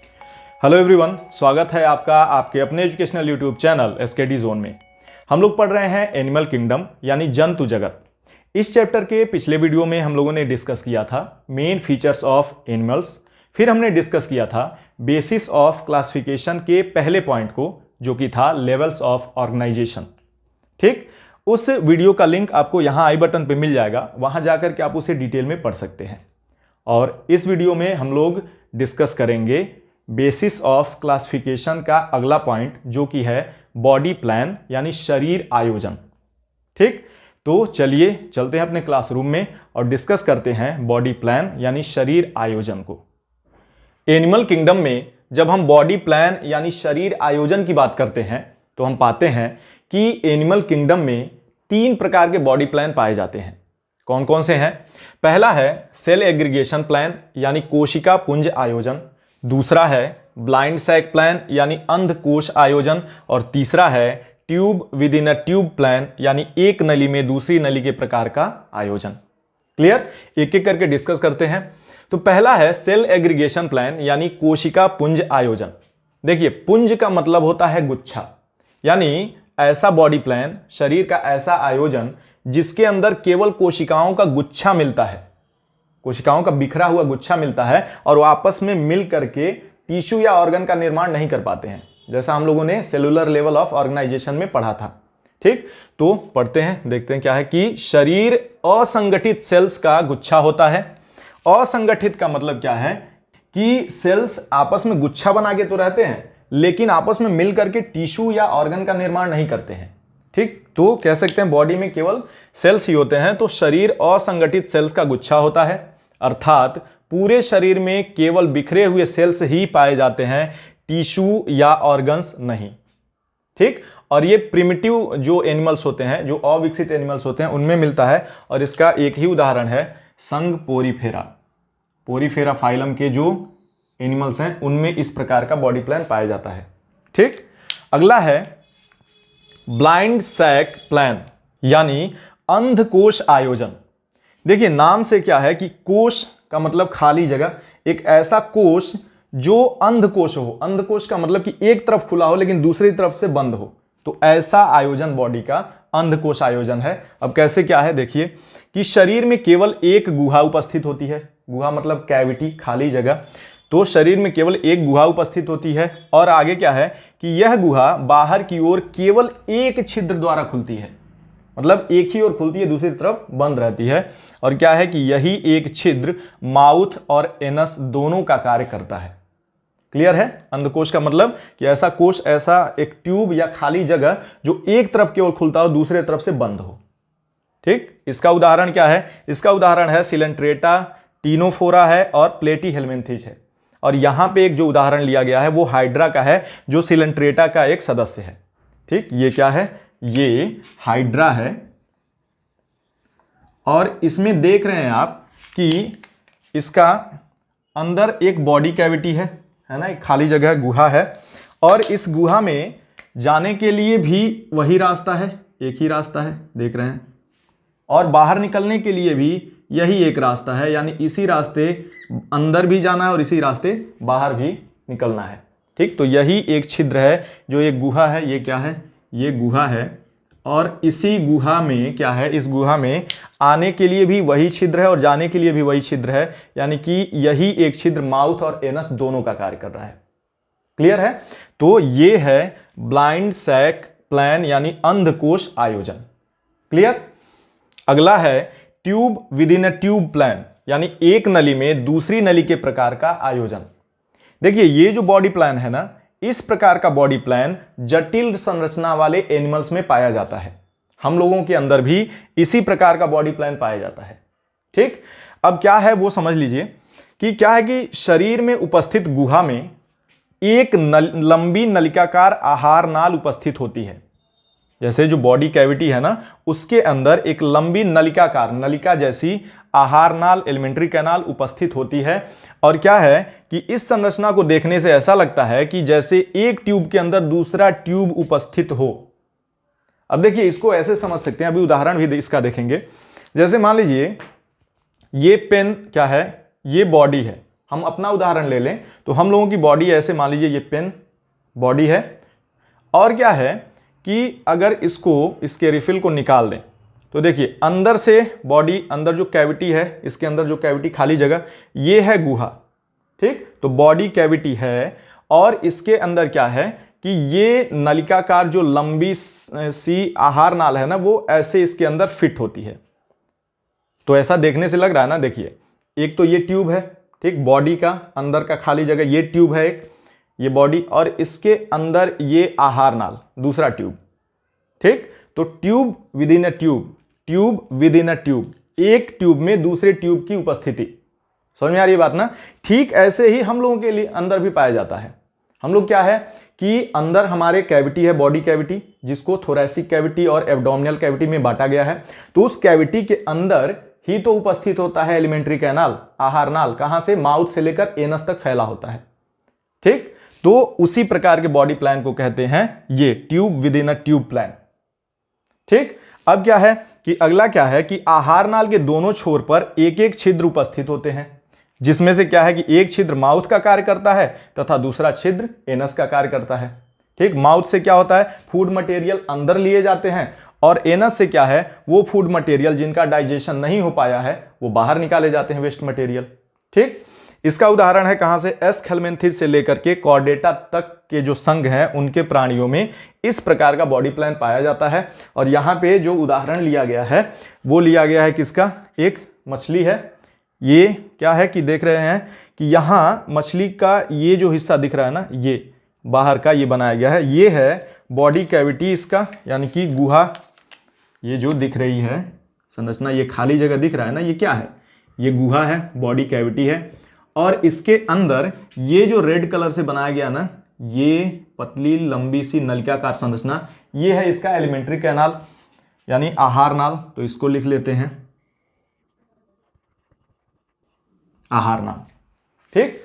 Hello everyone, स्वागत है आपका आपके अपने educational YouTube channel SKD zone में। हम लोग पढ़ रहे हैं एनिमल किंगडम यानी जंतु जगत। इस चैप्टर के पिछले वीडियो में हम लोगों ने डिस्कस किया था मेन फीचर्स ऑफ एनिमल्स। फिर हमने डिस्कस किया था बेसिस ऑफ क्लासिफिकेशन के पहले पॉइंट को, जो कि था लेवल्स ऑफ ऑर्गेनाइजेशन। ठीक, उस वीडियो का लिंक आपको यहाँ आई बटन पे मिल जाएगा, वहाँ जाकर के आप उसे डिटेल में पढ़ सकते हैं। और इस वीडियो में हम लोग डिस्कस करेंगे बेसिस ऑफ क्लासिफिकेशन का अगला पॉइंट, जो कि है बॉडी प्लान यानी शरीर आयोजन। ठीक, तो चलिए चलते हैं अपने क्लासरूम में और डिस्कस करते हैं बॉडी प्लान यानी शरीर आयोजन को। एनिमल किंगडम में जब हम बॉडी प्लान यानी शरीर आयोजन की बात करते हैं तो हम पाते हैं कि एनिमल किंगडम में 3 प्रकार के बॉडी प्लान पाए जाते हैं। कौन कौन से हैं? पहला है सेल एग्रीगेशन प्लान यानी कोशिका पुंज आयोजन, दूसरा है ब्लाइंड सैक प्लान यानी अंधकोश आयोजन, और तीसरा है tube within a tube plan यानी एक नली में दूसरी नली के प्रकार का आयोजन। क्लियर? एक एक करके डिस्कस करते हैं। तो पहला है सेल एग्रीगेशन प्लान यानी कोशिका पुंज आयोजन। देखिए, पुंज का मतलब होता है गुच्छा, यानी ऐसा बॉडी प्लान, शरीर का ऐसा आयोजन जिसके अंदर केवल कोशिकाओं का गुच्छा मिलता है, कोशिकाओं का बिखरा हुआ गुच्छा मिलता है और वो आपस में मिल करके टिश्यू या ऑर्गन का निर्माण नहीं कर पाते हैं, जैसा हम लोगों ने सेलुलर लेवल ऑफ ऑर्गेनाइजेशन में पढ़ा था। ठीक, तो पढ़ते हैं, देखते हैं क्या है कि शरीर असंगठित सेल्स का गुच्छा होता है। असंगठित का मतलब क्या है कि सेल्स आपस में गुच्छा बना के तो रहते हैं लेकिन आपस में मिल करके टिश्यू या ऑर्गन का निर्माण नहीं करते हैं। ठीक, तो कह सकते हैं बॉडी में केवल सेल्स ही होते हैं, तो शरीर असंगठित सेल्स का गुच्छा होता है, अर्थात पूरे शरीर में केवल बिखरे हुए सेल्स ही पाए जाते हैं, टिश्यू या ऑर्गन्स नहीं। ठीक, और ये प्रिमिटिव जो एनिमल्स होते हैं, जो अविकसित एनिमल्स होते हैं, उनमें मिलता है। और इसका एक ही उदाहरण है संघ पोरीफेरा। पोरीफेरा फाइलम के जो एनिमल्स हैं उनमें इस प्रकार का बॉडी प्लान पाया जाता है। ठीक, अगला है ब्लाइंड सैक प्लान यानी अंधकोश आयोजन। देखिए, नाम से क्या है कि कोश का मतलब खाली जगह, एक ऐसा कोश जो अंधकोश हो। अंधकोश का मतलब कि एक तरफ खुला हो लेकिन दूसरी तरफ से बंद हो, तो ऐसा आयोजन बॉडी का अंधकोश आयोजन है। अब कैसे क्या है देखिए कि शरीर में केवल एक गुहा उपस्थित होती है। गुहा मतलब कैविटी, खाली जगह। तो शरीर में केवल एक गुहा उपस्थित होती है और आगे क्या है कि यह गुहा बाहर की ओर केवल एक छिद्र द्वारा खुलती है, मतलब एक ही ओर खुलती है, दूसरी तरफ बंद रहती है। और क्या है कि यही एक छिद्र माउथ और एनस दोनों का कार्य करता है। क्लियर है? अंधकोश का मतलब कि ऐसा कोश, ऐसा एक ट्यूब या खाली जगह जो एक तरफ केवल खुलता हो, दूसरे तरफ से बंद हो। ठीक, इसका उदाहरण क्या है? इसका उदाहरण है सिलेंट्रेटा, टीनोफोरा है और प्लेटीहेल्मिन्थेस है। और यहां पे एक जो उदाहरण लिया गया है वो हाइड्रा का है, जो सिलेंट्रेटा का एक सदस्य है। ठीक, ये क्या है? ये हाइड्रा है और इसमें देख रहे हैं आप कि इसका अंदर एक बॉडी कैविटी है ना, एक खाली जगह गुहा है। और इस गुहा में जाने के लिए भी वही रास्ता है, एक ही रास्ता है, देख रहे हैं। और बाहर निकलने के लिए भी यही एक रास्ता है, यानी इसी रास्ते अंदर भी जाना है और इसी रास्ते बाहर भी निकलना है। ठीक, तो यही एक छिद्र है, जो एक गुहा है। ये क्या है? ये गुहा है। और इसी गुहा में क्या है? इस गुहा में आने के लिए भी वही छिद्र है और जाने के लिए भी वही छिद्र है, यानी कि यही एक छिद्र माउथ और एनस दोनों का कार्य कर रहा है। क्लियर है? तो ये है ब्लाइंड सैक प्लान यानी अंधकोश आयोजन। क्लियर? अगला है tube within a tube plan यानी एक नली में दूसरी नली के प्रकार का आयोजन। देखिए, ये जो बॉडी प्लान है ना, इस प्रकार का बॉडी प्लान जटिल संरचना वाले एनिमल्स में पाया जाता है। हम लोगों के अंदर भी इसी प्रकार का बॉडी प्लान पाया जाता है। ठीक, अब क्या है वो समझ लीजिए कि क्या है कि शरीर में उपस्थित गुहा में एक लंबी नलिकाकार आहार नाल उपस्थित होती है। जैसे जो बॉडी कैविटी है ना, उसके अंदर एक लंबी नलिकाकार, नलिका जैसी आहार नाल, एलिमेंट्री कैनाल उपस्थित होती है। और क्या है कि इस संरचना को देखने से ऐसा लगता है कि जैसे एक ट्यूब के अंदर दूसरा ट्यूब उपस्थित हो। अब देखिए, इसको ऐसे समझ सकते हैं, अभी उदाहरण भी इसका देखेंगे। जैसे मान लीजिए ये पेन क्या है? ये बॉडी है, हम अपना उदाहरण ले लें तो हम लोगों की बॉडी ऐसे, मान लीजिए ये पेन बॉडी है, और क्या है कि अगर इसके रिफिल को निकाल दें तो देखिए अंदर से बॉडी, अंदर जो कैविटी है, इसके अंदर जो कैविटी खाली जगह, ये है गुहा, ठीक। तो बॉडी कैविटी है और इसके अंदर क्या है कि ये नलिकाकार जो लंबी सी आहार नाल है ना, वो ऐसे इसके अंदर फिट होती है। तो ऐसा देखने से लग रहा है ना, देखिए एक तो ये ट्यूब है, ठीक, बॉडी का अंदर का खाली जगह, ये ट्यूब है एक, ये बॉडी, और इसके अंदर ये आहार नाल, दूसरा ट्यूब, ठीक। तो tube within a tube, tube within a tube, एक ट्यूब में दूसरे ट्यूब की उपस्थिति, समझ में आ रही है बात ना। ठीक ऐसे ही हम लोगों के लिए अंदर भी पाया जाता है। हम लोग क्या है कि अंदर हमारे कैविटी है, बॉडी कैविटी, जिसको थोरैसिक कैविटी और एब्डोमिनल कैविटी में बांटा गया है। तो उस कैविटी के अंदर ही तो उपस्थित होता है एलिमेंट्री कैनाल, आहार नाल, कहां से, माउथ से लेकर एनस तक फैला होता है, ठीक। तो उसी प्रकार के बॉडी प्लान को कहते हैं ये tube within a tube plan, ठीक। अब क्या है कि अगला क्या है कि आहार नाल के दोनों छोर पर एक एक छिद्र उपस्थित होते हैं, जिसमें से क्या है कि एक छिद्र माउथ का कार्य करता है तथा दूसरा छिद्र एनस का कार्य करता है, ठीक। माउथ से क्या होता है, फूड मटेरियल अंदर लिए जाते हैं, और एनस से क्या है, वो फूड मटेरियल जिनका डाइजेशन नहीं हो पाया है वो बाहर निकाले जाते हैं, वेस्ट मटेरियल, ठीक। इसका उदाहरण है कहां से, एस्केलमेंथिस से लेकर के कॉर्डेटा तक के जो संघ हैं उनके प्राणियों में इस प्रकार का बॉडी प्लान पाया जाता है। और यहां पे जो उदाहरण लिया गया है वो लिया गया है किसका, एक मछली है, ये क्या है कि देख रहे हैं कि यहां मछली का ये जो हिस्सा दिख रहा है ना, ये बाहर का ये बनाया गया है, ये है बॉडी कैविटी इसका, यानी कि गुहा, ये जो दिख रही है संरचना, ये खाली जगह दिख रहा है ना, ये क्या है, ये गुहा है, बॉडी कैविटी है। और इसके अंदर ये जो रेड कलर से बनाया गया ना, ये पतली लंबी सी नलिकाकार संरचना, ये है इसका एलिमेंट्री कैनाल यानी आहार नाल। तो इसको लिख लेते हैं आहार नाल, ठीक।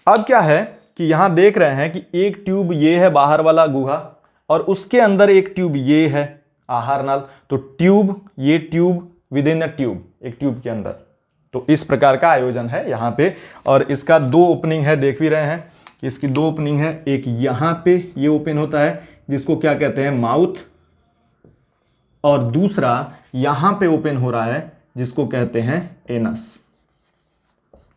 अब क्या है कि यहां देख रहे हैं कि एक ट्यूब ये है बाहर वाला गुहा, और उसके अंदर एक ट्यूब ये है आहार नाल। तो ट्यूब, ये tube within a tube, एक ट्यूब के अंदर। तो इस प्रकार का आयोजन है यहां पे, और इसका दो ओपनिंग है, देख भी रहे हैं कि इसकी दो ओपनिंग है, एक यहां पे ये ओपन होता है जिसको क्या कहते हैं, माउथ, और दूसरा यहां पे ओपन हो रहा है जिसको कहते हैं एनस।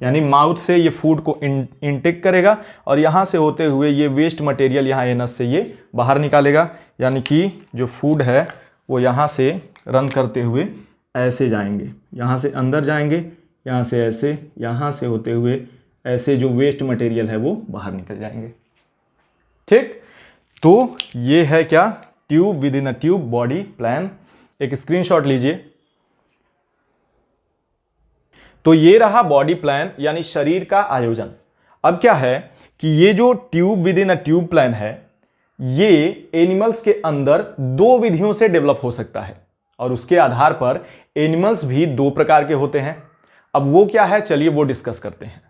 यानी माउथ से ये फूड को इनटेक करेगा और यहां से होते हुए ये वेस्ट मटेरियल यहां एनस से ये बाहर निकालेगा, यानी कि जो फूड है वो यहां से रन करते हुए ऐसे जाएंगे, यहां से अंदर जाएंगे, यहां से ऐसे, यहां से होते हुए ऐसे, जो वेस्ट मटेरियल है वो बाहर निकल जाएंगे, ठीक। तो ये है क्या, tube within a tube body plan. एक स्क्रीनशॉट लीजिए। तो ये रहा बॉडी प्लान यानी शरीर का आयोजन। अब क्या है कि ये जो tube within a tube plan है, ये एनिमल्स के अंदर दो विधियों से डेवलप हो सकता है, और उसके आधार पर एनिमल्स भी दो प्रकार के होते हैं। अब वो क्या है, चलिए वो डिस्कस करते हैं।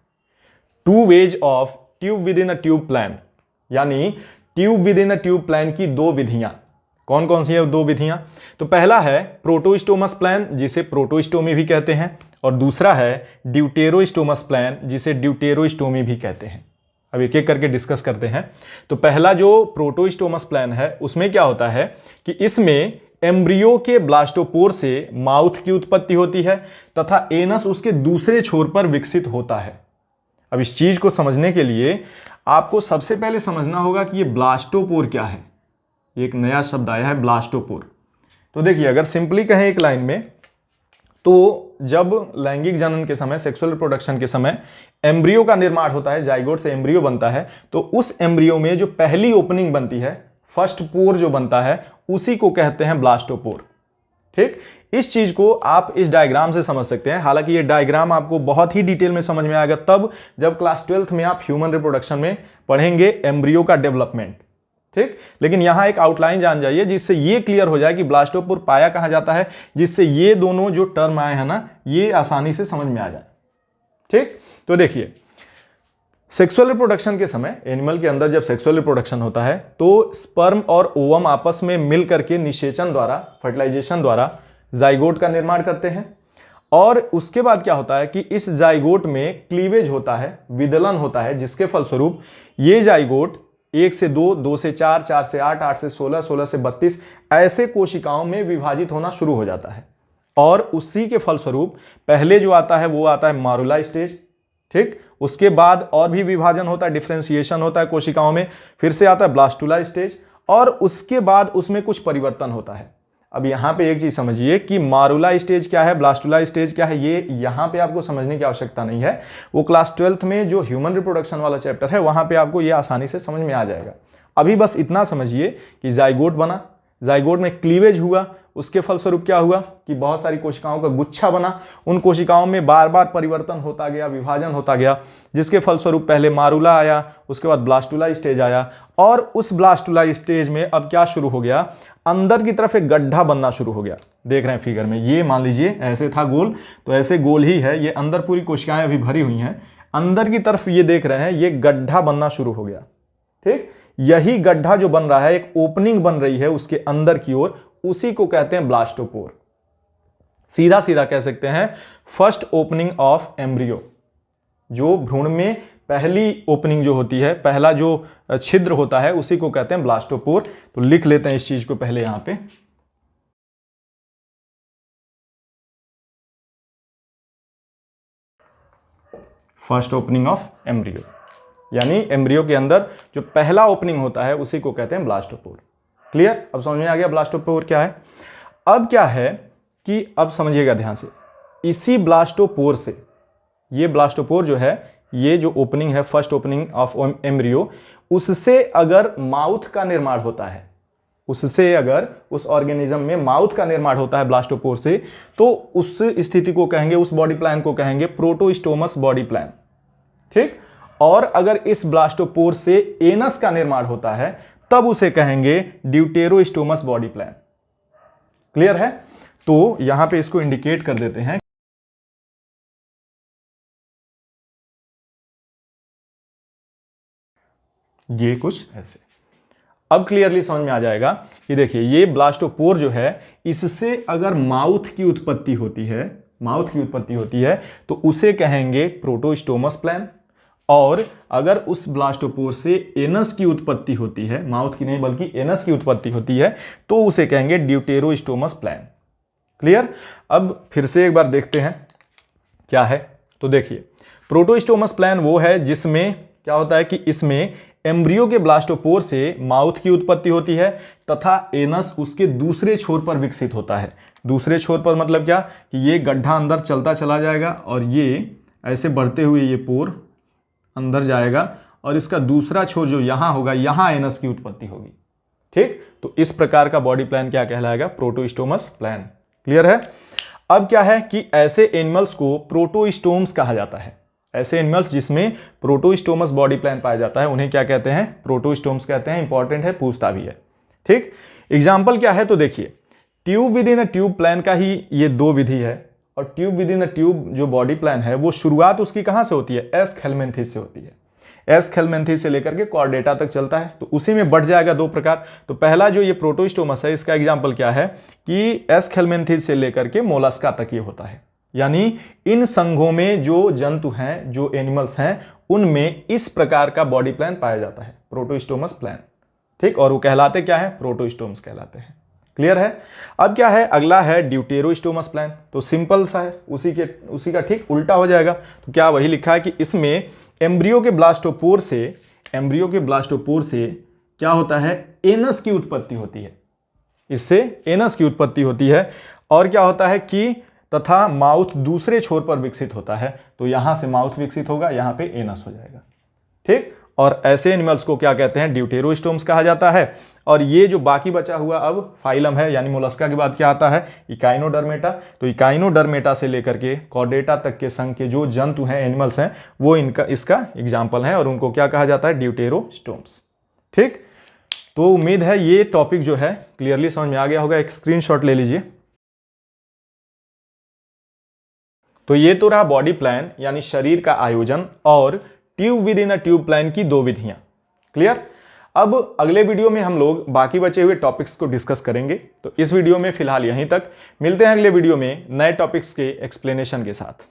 Two ways of tube within a tube plan, यानी tube within a tube plan की दो विधियां। कौन कौन सी है दो विधियां? तो पहला है प्रोटोस्टोमस प्लान, जिसे प्रोटोस्टोमी भी कहते हैं, और दूसरा है ड्यूटेरोस्टोमस प्लान, जिसे ड्यूटेरोस्टोमी भी कहते हैं। अब एक एक करके डिस्कस करते हैं। तो पहला जो प्रोटोस्टोमस प्लान है, उसमें क्या होता है कि इसमें एम्ब्रियो के ब्लास्टोपोर से माउथ की उत्पत्ति होती है तथा एनस उसके दूसरे छोर पर विकसित होता है। अब इस चीज को समझने के लिए आपको सबसे पहले समझना होगा कि ये ब्लास्टोपोर क्या है। एक नया शब्द आया है ब्लास्टोपोर। तो देखिए, अगर सिंपली कहें एक लाइन में, तो जब लैंगिक जनन के समय, सेक्सुअल रिप्रोडक्शन के समय एम्ब्रियो का निर्माण होता है, जाइगोट से एम्ब्रियो बनता है, तो उस एम्ब्रियो में जो पहली ओपनिंग बनती है, फर्स्ट पोर जो बनता है, उसी को कहते हैं ब्लास्टोपोर। ठीक, इस चीज को आप इस डायग्राम से समझ सकते हैं। हालांकि ये डायग्राम आपको बहुत ही डिटेल में समझ में आएगा तब जब क्लास 12th में आप ह्यूमन रिप्रोडक्शन में पढ़ेंगे एम्ब्रियो का डेवलपमेंट। ठीक, लेकिन यहां एक आउटलाइन जान जाइए जिससे ये क्लियर हो जाए कि ब्लास्टोपोर पाया कहां जाता है, जिससे ये दोनों जो टर्म आए हैं ना, ये आसानी से समझ में आ जाए। ठीक, तो देखिए, सेक्सुअल रिप्रोडक्शन के समय एनिमल के अंदर जब सेक्सुअल रिप्रोडक्शन होता है तो स्पर्म और ओवम आपस में मिल करके निषेचन द्वारा, फर्टिलाइजेशन द्वारा जाइगोट का निर्माण करते हैं, और उसके बाद क्या होता है कि इस जाइगोट में क्लीवेज होता है, विदलन होता है, जिसके फलस्वरूप ये जाइगोट 1 से 2, 2 से 4, 4 से 8, 8 से 16, 16 से 32 ऐसे कोशिकाओं में विभाजित होना शुरू हो जाता है। और उसी के फलस्वरूप पहले जो आता है वो आता है मारुला स्टेज, ठीक। उसके बाद और भी विभाजन होता है, डिफ्रेंसिएशन होता है कोशिकाओं में, फिर से आता है ब्लास्टुला स्टेज, और उसके बाद उसमें कुछ परिवर्तन होता है। अब यहाँ पे एक चीज समझिए कि मारुला स्टेज क्या है, ब्लास्टुला स्टेज क्या है, ये यहाँ पे आपको समझने की आवश्यकता नहीं है। वो क्लास 12th में जो ह्यूमन रिप्रोडक्शन वाला चैप्टर है वहां पे आपको ये आसानी से समझ में आ जाएगा। अभी बस इतना समझिए कि जाइगोट बना, जाइगोट में क्लीवेज हुआ, उसके फलस्वरूप क्या हुआ कि बहुत सारी कोशिकाओं का गुच्छा बना, उन कोशिकाओं में बार बार परिवर्तन होता गया, विभाजन होता गया, जिसके फलस्वरूप पहले मारुला आया, उसके बाद ब्लास्टुला स्टेज आया, और उस ब्लास्टुला स्टेज में अब क्या शुरू हो गया, अंदर की तरफ एक गड्ढा बनना शुरू हो गया। देख रहे हैं फिगर में, ये मान लीजिए ऐसे था गोल, तो ऐसे गोल ही है, ये अंदर पूरी कोशिकाएं अभी भरी हुई हैं, अंदर की तरफ ये देख रहे हैं ये गड्ढा बनना शुरू हो गया, ठीक। यही गड्ढा जो बन रहा है, एक ओपनिंग बन रही है उसके अंदर की ओर, उसी को कहते हैं ब्लास्टोपोर। सीधा सीधा कह सकते हैं फर्स्ट ओपनिंग ऑफ एम्ब्रियो। जो भ्रूण में पहली ओपनिंग जो होती है, पहला जो छिद्र होता है, उसी को कहते हैं ब्लास्टोपोर। तो लिख लेते हैं इस चीज को पहले यहां पे। फर्स्ट ओपनिंग ऑफ एम्ब्रियो, यानी एम्ब्रियो के अंदर जो पहला ओपनिंग होता है उसी को कहते हैं ब्लास्टोपोर। क्लियर? अब समझ में आ गया ब्लास्टोपोर क्या है। अब क्या है कि अब समझिएगा ध्यान से, इसी ब्लास्टोपोर से, ये ब्लास्टोपोर जो है, ये जो ओपनिंग है फर्स्ट ओपनिंग ऑफ एम्ब्रियो, उससे अगर माउथ का निर्माण होता है, उससे अगर उस ऑर्गेनिज्म में माउथ का निर्माण होता है ब्लास्टोपोर से, तो उस स्थिति को कहेंगे, उस बॉडी प्लान को कहेंगे प्रोटोस्टोमस बॉडी प्लान, ठीक। और अगर इस ब्लास्टोपोर से एनस का निर्माण होता है तब उसे कहेंगे ड्यूटेरोस्टोमस बॉडी प्लान। क्लियर है? तो यहां पे इसको इंडिकेट कर देते हैं, ये कुछ ऐसे। अब क्लियरली समझ में आ जाएगा कि देखिए ये ब्लास्टोपोर जो है, इससे अगर माउथ की उत्पत्ति होती है, माउथ की उत्पत्ति होती है, तो उसे कहेंगे प्रोटोस्टोमस प्लान। और अगर उस ब्लास्टोपोर से एनस की उत्पत्ति होती है, माउथ की नहीं बल्कि एनस की उत्पत्ति होती है, तो उसे कहेंगे ड्यूटेरोस्टोमस प्लान। क्लियर? अब फिर से एक बार देखते हैं क्या है। तो देखिए प्रोटोस्टोमस प्लान वो है जिसमें क्या होता है कि इसमें एम्ब्रियो के ब्लास्टोपोर से माउथ की उत्पत्ति होती है तथा एनस उसके दूसरे छोर पर विकसित होता है। दूसरे छोर पर मतलब क्या कि ये गड्ढा अंदर चलता चला जाएगा और ये ऐसे बढ़ते हुए ये पोर अंदर जाएगा और इसका दूसरा छोर जो यहां होगा, यहां एनस की उत्पत्ति होगी, ठीक। तो इस प्रकार का बॉडी प्लान क्या कहलाएगा? Protostomes plan. क्लियर है? अब क्या है कि ऐसे एनिमल्स को प्रोटोस्टोम्स कहा जाता है। ऐसे एनिमल्स जिसमें प्रोटोस्टोमस बॉडी प्लान पाया जाता है उन्हें क्या कहते हैं? प्रोटोस्टोम्स कहते हैं। इंपॉर्टेंट है, पूछता भी है, ठीक। एग्जाम्पल क्या है? तो देखिए tube within a tube plan का ही ये दो विधि है। और tube within a tube जो बॉडी प्लान है वो शुरुआत उसकी कहां से होती है? एस हेलमिंथेस से होती है। एस हेलमिंथेस से लेकर के कॉर्डेटा तक चलता है। तो उसी में बढ़ जाएगा दो प्रकार। तो पहला जो ये प्रोटोस्टोमस है, इसका एग्जाम्पल क्या है कि एस हेलमिंथेस से लेकर के मोलस्का तक ये होता है। यानी इन संघों में जो जंतु हैं, जो एनिमल्स हैं, उनमें इस प्रकार का बॉडी प्लान पाया जाता है, प्रोटोस्टोमस प्लान, ठीक। और वो कहलाते क्या है? प्रोटोस्टोम्स कहलाते हैं। क्लियर है? अब क्या है? अगला है ड्यूटेरोस्टोमस प्लान। तो सिंपल सा है, उसी का ठीक उल्टा हो जाएगा। तो क्या वही लिखा है कि इसमें एम्ब्रियो के ब्लास्टोपोर से क्या होता है? एनस की उत्पत्ति होती है। इससे एनस की उत्पत्ति होती है और क्या होता है कि तथा माउथ दूसरे छोर पर विकसित होता है। तो यहां से माउथ विकसित होगा, यहां पे एनस हो जाएगा, ठीक। और ऐसे एनिमल्स को क्या कहते हैं? ड्यूटेरोस्टोम्स कहा जाता है। और ये जो बाकी बचा हुआ अब फाइलम है, यानी मोलस्का के बाद क्या आता है? इकाइनोडर्मेटा। तो इकाइनोडर्मेटा से लेकर के कॉर्डेटा तक के संघ के जो जंतु हैं, एनिमल्स हैं, वो इसका एग्जाम्पल है और उनको क्या कहा जाता है? ड्यूटेरोस्टोम्स, ठीक। तो उम्मीद है ये टॉपिक जो है क्लियरली समझ में आ गया होगा। एक स्क्रीनशॉट ले लीजिए। तो ये तो रहा बॉडी प्लान यानी शरीर का आयोजन और tube within a tube plan की दो विधियां। क्लियर? अब अगले वीडियो में हम लोग बाकी बचे हुए टॉपिक्स को डिस्कस करेंगे। तो इस वीडियो में फिलहाल यहीं तक, मिलते हैं अगले वीडियो में नए टॉपिक्स के एक्सप्लेनेशन के साथ।